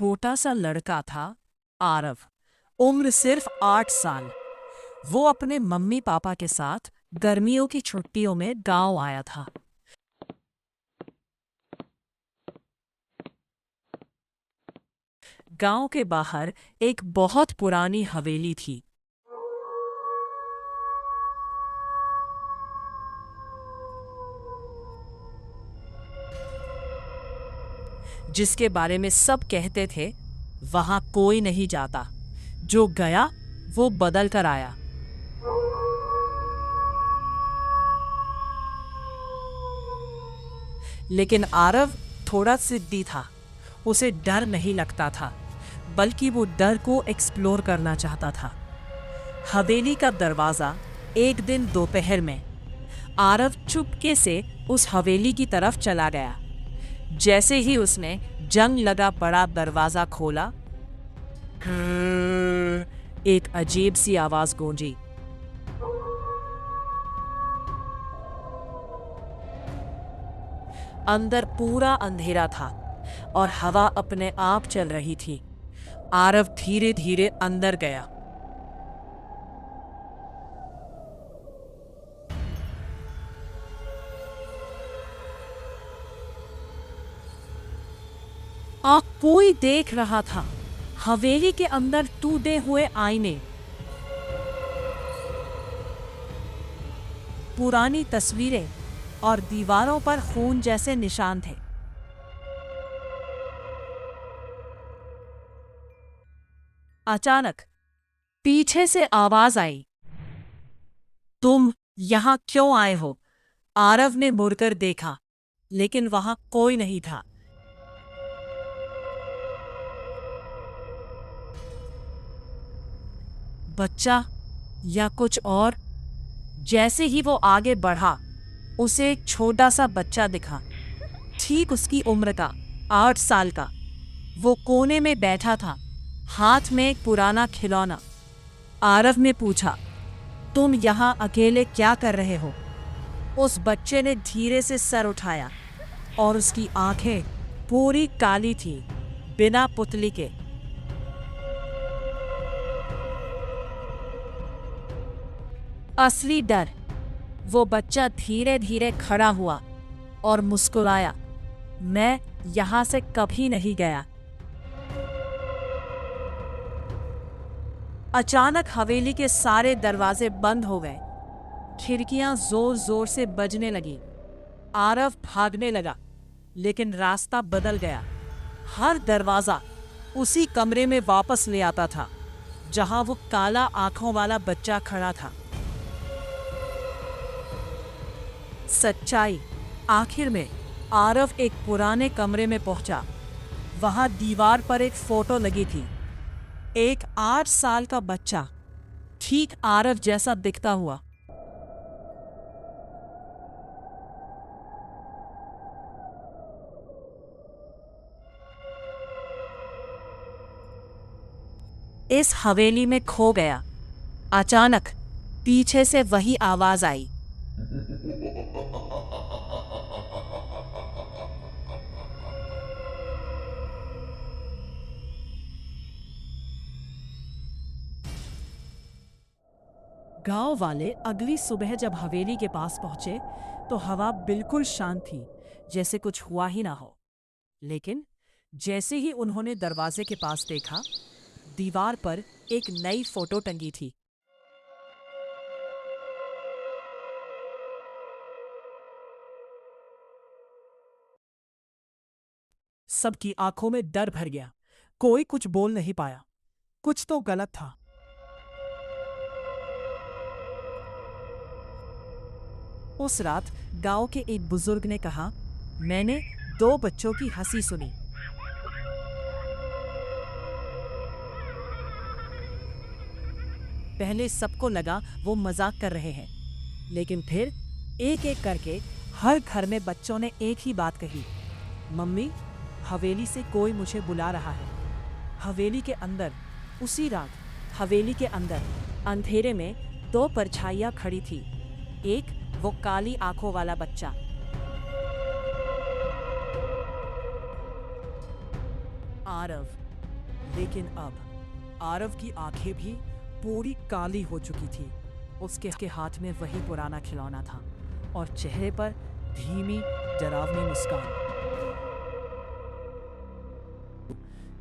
छोटा सा लड़का था, आरव। उम्र सिर्फ 8 साल। वो अपने मम्मी पापा के साथ गर्मियों की छुट्टियों में गांव आया था। गांव के बाहर एक बहुत पुरानी हवेली थी। जिसके बारे में सब कहते थे, वहां कोई नहीं जाता, जो गया वो बदल कर आया। लेकिन आरव थोड़ा जिद्दी था। उसे डर नहीं लगता था, बल्कि वो डर को एक्सप्लोर करना चाहता था। हवेली का दरवाजा एक दिन दोपहर में आरव चुपके से उस हवेली की तरफ चला गया। जैसे ही उसने जंग लगा बड़ा दरवाजा खोला, एक अजीब सी आवाज गूंजी। अंदर पूरा अंधेरा था और हवा अपने आप चल रही थी। आरव धीरे धीरे अंदर गया। कोई देख रहा था। हवेली के अंदर टूटे हुए आईने, पुरानी तस्वीरें और दीवारों पर खून जैसे निशान थे। अचानक पीछे से आवाज आई, तुम यहां क्यों आए हो? आरव ने मुड़कर देखा, लेकिन वहां कोई नहीं था। बच्चा या कुछ और? जैसे ही वो आगे बढ़ा, उसे एक छोटा सा बच्चा दिखा, ठीक उसकी उम्र का, 8 साल का। वो कोने में बैठा था, हाथ में एक पुराना खिलौना। आरव ने पूछा, तुम यहाँ अकेले क्या कर रहे हो? उस बच्चे ने धीरे से सर उठाया और उसकी आंखें पूरी काली थी, बिना पुतली के। असली डर। वो बच्चा धीरे धीरे खड़ा हुआ और मुस्कुराया, मैं यहां से कभी नहीं गया। अचानक हवेली के सारे दरवाजे बंद हो गए। खिड़कियां जोर जोर से बजने लगी। आरव भागने लगा, लेकिन रास्ता बदल गया। हर दरवाजा उसी कमरे में वापस ले आता था, जहां वो काला आंखों वाला बच्चा खड़ा था। सच्चाई। आखिर में आरव एक पुराने कमरे में पहुंचा। वहां दीवार पर एक फोटो लगी थी, एक 8 साल का बच्चा, ठीक आरव जैसा दिखता हुआ। इस हवेली में खो गया। अचानक पीछे से वही आवाज आई, गांव वाले अगली सुबह जब हवेली के पास पहुंचे तो हवा बिल्कुल शांत थी, जैसे कुछ हुआ ही ना हो। लेकिन जैसे ही उन्होंने दरवाजे के पास देखा, दीवार पर एक नई फोटो टंगी थी। सबकी आंखों में डर भर गया। कोई कुछ बोल नहीं पाया। कुछ तो गलत था। उस रात गांव के एक बुजुर्ग ने कहा, मैंने 2 बच्चों की हंसी सुनी। पहले सबको लगा वो मजाक कर रहे हैं, लेकिन फिर एक एक करके हर घर में बच्चों ने एक ही बात कही, मम्मी, हवेली से कोई मुझे बुला रहा है। हवेली के अंदर, उसी रात हवेली के अंदर अंधेरे में 2 परछाइयां खड़ी थी। एक वो काली आंखों वाला बच्चा, आरव, लेकिन अब आरव की आंखें भी पूरी काली हो चुकी थी। उसके हाथ में वही पुराना खिलौना था और चेहरे पर धीमी डरावनी मुस्कान।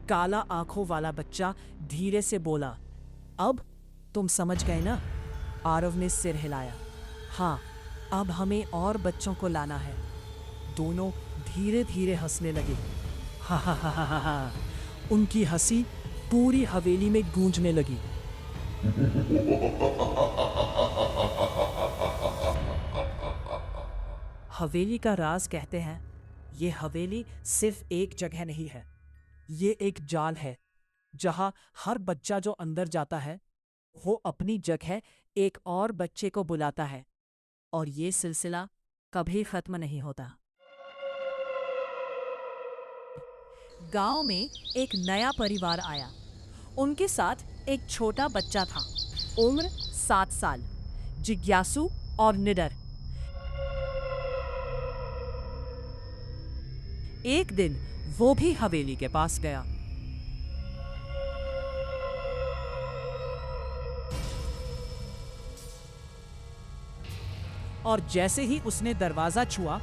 काला आंखों वाला बच्चा धीरे से बोला, अब तुम समझ गए ना? आरव ने सिर हिलाया। हाँ, अब हमें और बच्चों को लाना है। दोनों धीरे धीरे हंसने लगे। हा हा हा हा हा। उनकी हंसी पूरी हवेली में गूंजने लगी। हवेली का राज कहते हैं, ये हवेली सिर्फ एक जगह नहीं है, ये एक जाल है जहां हर बच्चा जो अंदर जाता है वो अपनी जगह एक और बच्चे को बुलाता है और ये सिलसिला कभी खत्म नहीं होता। गांव में एक नया परिवार आया। उनके साथ एक छोटा बच्चा था, उम्र 7 साल, जिज्ञासु और निडर। एक दिन वो भी हवेली के पास गया। और जैसे ही उसने दरवाजा छुआ,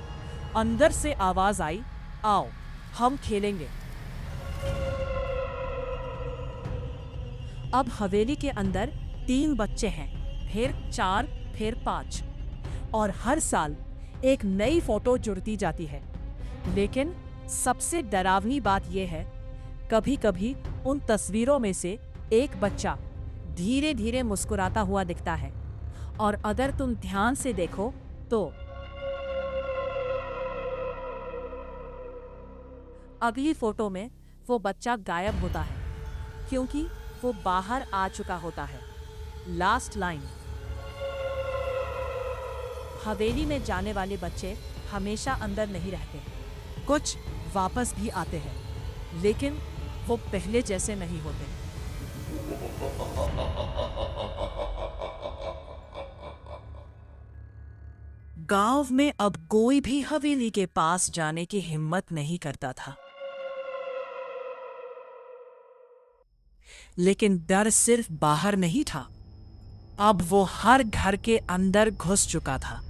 अंदर से आवाज आई, आओ हम खेलेंगे। अब हवेली के अंदर 3 बच्चे हैं, फिर 4, फिर 5 और हर साल एक नई फोटो जुड़ती जाती है। लेकिन सबसे डरावनी बात यह है, कभी कभी उन तस्वीरों में से एक बच्चा धीरे धीरे मुस्कुराता हुआ दिखता है और अगर तुम ध्यान से देखो तो अगली फोटो में वो बच्चा गायब होता है क्योंकि वो बाहर आ चुका होता है। Last line. हवेली में जाने वाले बच्चे हमेशा अंदर नहीं रहते, कुछ वापस भी आते हैं, लेकिन वो पहले जैसे नहीं होते। गांव में अब कोई भी हवेली के पास जाने की हिम्मत नहीं करता था। लेकिन डर सिर्फ बाहर नहीं था, अब वो हर घर के अंदर घुस चुका था।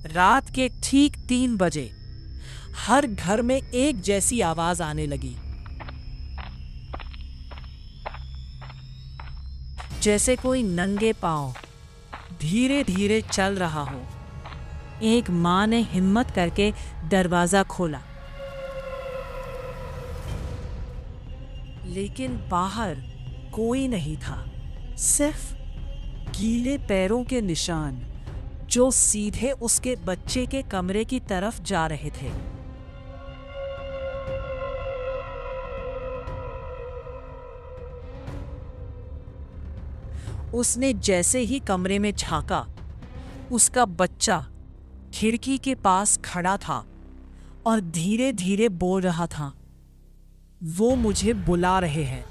रात के ठीक 3 बजे हर घर में एक जैसी आवाज आने लगी, जैसे कोई नंगे पांव धीरे धीरे चल रहा हो। एक मां ने हिम्मत करके दरवाजा खोला, लेकिन बाहर कोई नहीं था, सिर्फ गीले पैरों के निशान जो सीधे उसके बच्चे के कमरे की तरफ जा रहे थे। उसने जैसे ही कमरे में झांका, उसका बच्चा खिड़की के पास खड़ा था और धीरे धीरे बोल रहा था, वो मुझे बुला रहे हैं।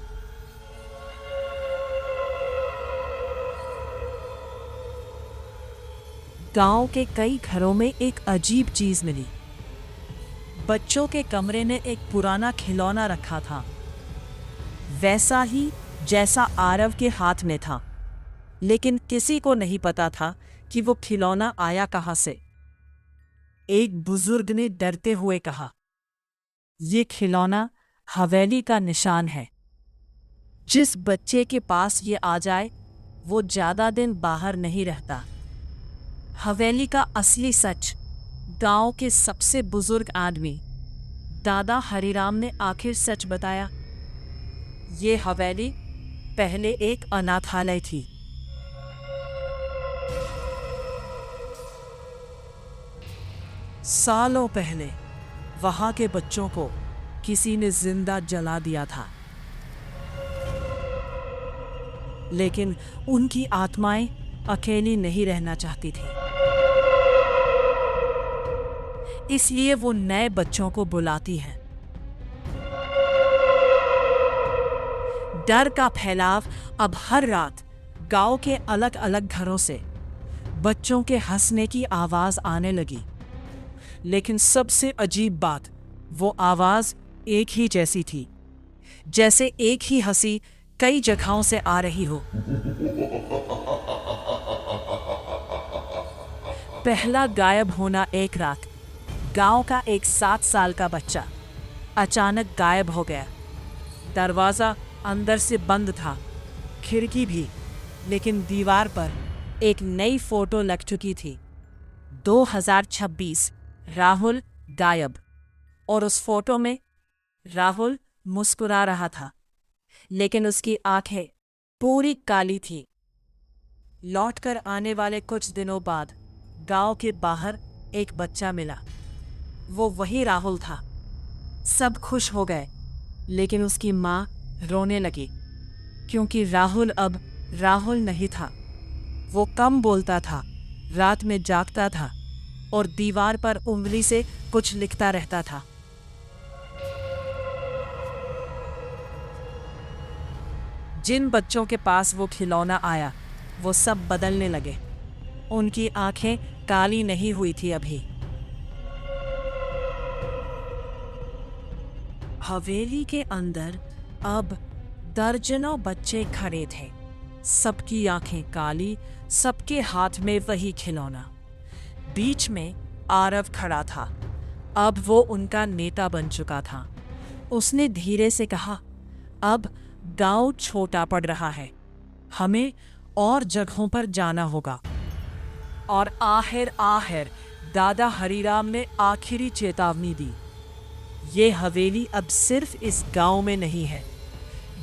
गांव के कई घरों में एक अजीब चीज मिली। बच्चों के कमरे ने एक पुराना खिलौना रखा था, वैसा ही जैसा आरव के हाथ में था, लेकिन किसी को नहीं पता था कि वो खिलौना आया कहां से। एक बुजुर्ग ने डरते हुए कहा, ये खिलौना हवेली का निशान है, जिस बच्चे के पास ये आ जाए वो ज्यादा दिन बाहर नहीं रहता। हवेली का असली सच गांव के सबसे बुजुर्ग आदमी दादा हरिराम ने आखिर सच बताया। ये हवेली पहले एक अनाथालय थी। सालों पहले वहां के बच्चों को किसी ने जिंदा जला दिया था, लेकिन उनकी आत्माएं अकेली नहीं रहना चाहती थी, इसलिए वो नए बच्चों को बुलाती हैं। डर का फैलाव अब हर रात गांव के अलग अलग घरों से बच्चों के हंसने की आवाज आने लगी। लेकिन सबसे अजीब बात, वो आवाज एक ही जैसी थी, जैसे एक ही हंसी कई जगहों से आ रही हो। पहला गायब होना एक रात, गांव का एक 7 साल का बच्चा अचानक गायब हो गया। दरवाज़ा अंदर से बंद था, खिड़की भी, लेकिन दीवार पर एक नई फोटो लग चुकी थी। 2026 राहुल गायब। और उस फोटो में राहुल मुस्कुरा रहा था, लेकिन उसकी आंखें पूरी काली थी। लौटकर आने वाले कुछ दिनों बाद गांव के बाहर एक बच्चा मिला। वो वही राहुल था। सब खुश हो गए, लेकिन उसकी माँ रोने लगी, क्योंकि राहुल अब राहुल नहीं था। वो कम बोलता था, रात में जागता था और दीवार पर उंगली से कुछ लिखता रहता था। जिन बच्चों के पास वो खिलौना आया, वो सब बदलने लगे। उनकी आंखें काली नहीं हुई थी अभी। हवेली के अंदर अब दर्जनों बच्चे खड़े थे। सबकी आंखें काली, सबके हाथ में वही खिलौना। बीच में आरव खड़ा था। अब वो उनका नेता बन चुका था। उसने धीरे से कहा, अब गांव छोटा पड़ रहा है, हमें और जगहों पर जाना होगा। और आखिर दादा हरीराम ने आखिरी चेतावनी दी, ये हवेली अब सिर्फ इस गांव में नहीं है।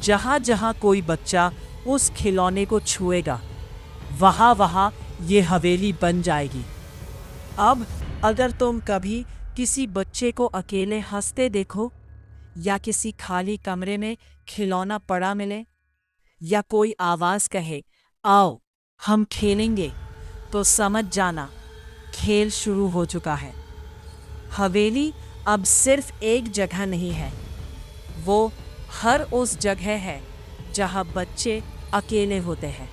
जहां जहां कोई बच्चा उस खिलौने को छुएगा, वहां वहां ये हवेली बन जाएगी। अब अगर तुम कभी किसी बच्चे को अकेले हंसते देखो, या किसी खाली कमरे में खिलौना पड़ा मिले, या कोई आवाज कहे, आओ हम खेलेंगे, तो समझ जाना खेल शुरू हो चुका है। हवेली अब सिर्फ एक जगह नहीं है, वो हर उस जगह है जहां बच्चे अकेले होते हैं।